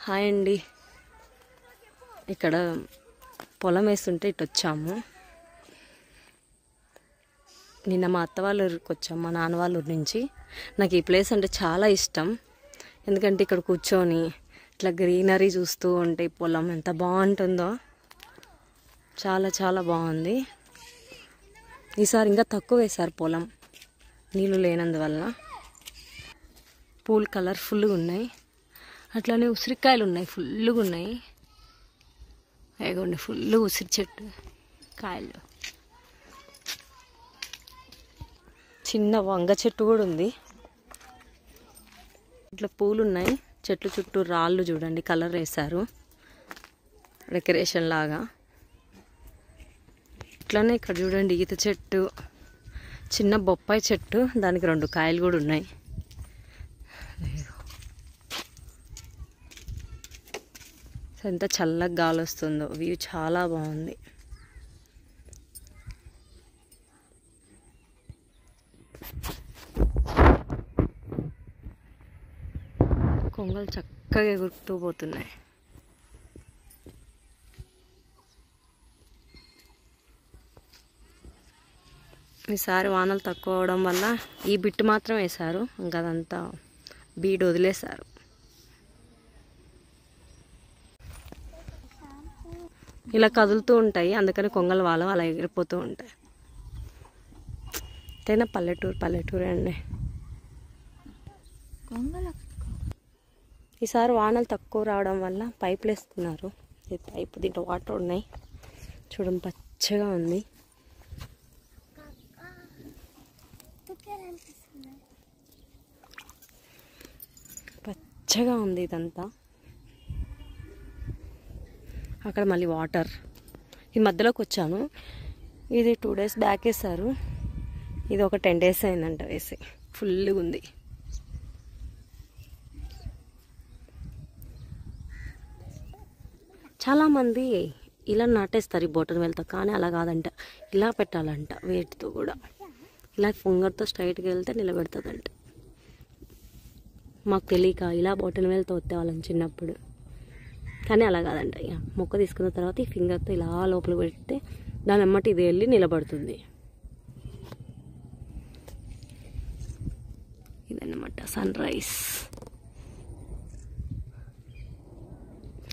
Hi అండి. ఇక్కడ పొలం వేస్తుంటే ఇటు వచ్చాము. నిన్న మా అత్త వాళ్ళ ఊరికి వచ్చాము, మా నాన్న వాళ్ళ ఊరి నుంచి. నాకు ఈ ప్లేస్ అంటే చాలా ఇష్టం. ఎందుకంటే ఇక్కడ కూర్చొని ఇట్లా గ్రీనరీ చూస్తూ ఉంటే పొలం ఎంత బాగుంటుందో. చాలా చాలా బాగుంది. ఈసారి ఇంకా తక్కువ వేశారు పొలం, నీళ్ళు లేనందువల్ల. పూలు కలర్ఫుల్గా ఉన్నాయి. అట్లానే ఉసిరికాయలు ఉన్నాయి, ఫుల్గా ఉన్నాయి. ఏగోండి, ఫుల్ ఉసిరి చెట్టు కాయలు. చిన్న వంగ చెట్టు కూడా ఉంది. ఇట్లా పూలు ఉన్నాయి. చెట్లు చుట్టూ రాళ్ళు చూడండి, కలర్ వేశారు డెకరేషన్ లాగా. ఇట్లానే ఇక్కడ చూడండి, ఈత చెట్టు, చిన్న బొప్పాయి చెట్టు, దానికి 2 కాయలు కూడా ఉన్నాయి. ఎంత చల్లగా గాలి వస్తుందో, వ్యూ చాలా బాగుంది. కొంగలు చక్కగా ఎగురుతూ పోతున్నాయి. ఈసారి వానలు తక్కువ అవడం వల్ల ఈ బిట్టు మాత్రం వేశారు, ఇంకా అదంతా బీడు వదిలేశారు. ఇలా కదులుతూ ఉంటాయి, అందుకని కొంగల వాళ్ళ అలా ఎగిరిపోతూ ఉంటాయి. అంతేనా, పల్లెటూరు అండి. ఈసారి వానలు తక్కువ రావడం వల్ల పైపులు వేస్తున్నారు. పైపు దీంట్లో వాటర్ ఉన్నాయి చూడండి, పచ్చగా ఉంది. పచ్చగా ఉంది ఇదంతా. అక్కడ మళ్ళీ వాటర్. ఈ మధ్యలోకి వచ్చాను. ఇది 2 days బ్యాక్ వేసారు. ఇది ఒక 10 days అయిందంట వేసి. ఫుల్గా ఉంది. చాలామంది ఇలా నాటేస్తారు ఈ బొటన్ వేలుతో, కానీ అలా కాదంట, ఇలా పెట్టాలంట వేటితో కూడా. ఇలా ఫింగర్తో స్ట్రైట్గా వెళ్తే నిలబెడుతుందంట. మాకు తెలియక ఇలా బొటన్ వేలుతో వచ్చేవాళ్ళం చిన్నప్పుడు, కానీ అలా కాదంట. ఇక మొక్క తీసుకున్న తర్వాత ఈ ఫింగర్తో ఇలా లోపల పెడితే దాని అమ్మటి ఇది వెళ్ళి నిలబడుతుంది. ఇదన్నమాట సన్ రైజ్.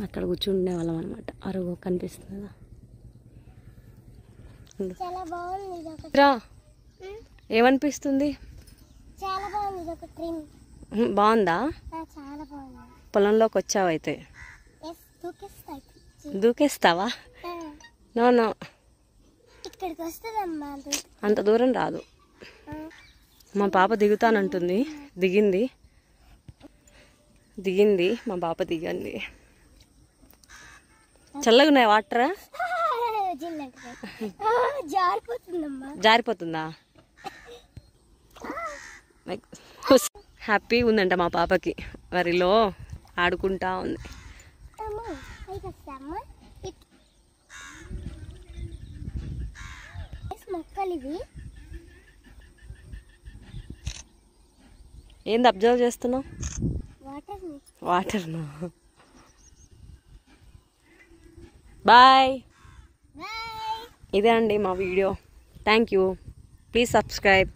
అక్కడ కూర్చుండే వాళ్ళం అనమాట. అరుగు కనిపిస్తుందా? రా, ఏమనిపిస్తుంది? బాగుందా? పొలంలోకి వచ్చావైతే దూకేస్తావా? నో, అంత దూరం రాదు. మా పాప దిగుతానంటుంది. దిగింది మా పాప, దిగండి. చల్లగా ఉన్నాయి వాటర్. జారిపోతుందా? హ్యాపీ ఉందంట మా పాపకి, వరిలో ఆడుకుంటా ఉంది. ఏంది అబ్జర్వ్ చేస్తున్నావు? వాటర్. బాయ్. ఇదే అండి మా video. Thank you. Please subscribe.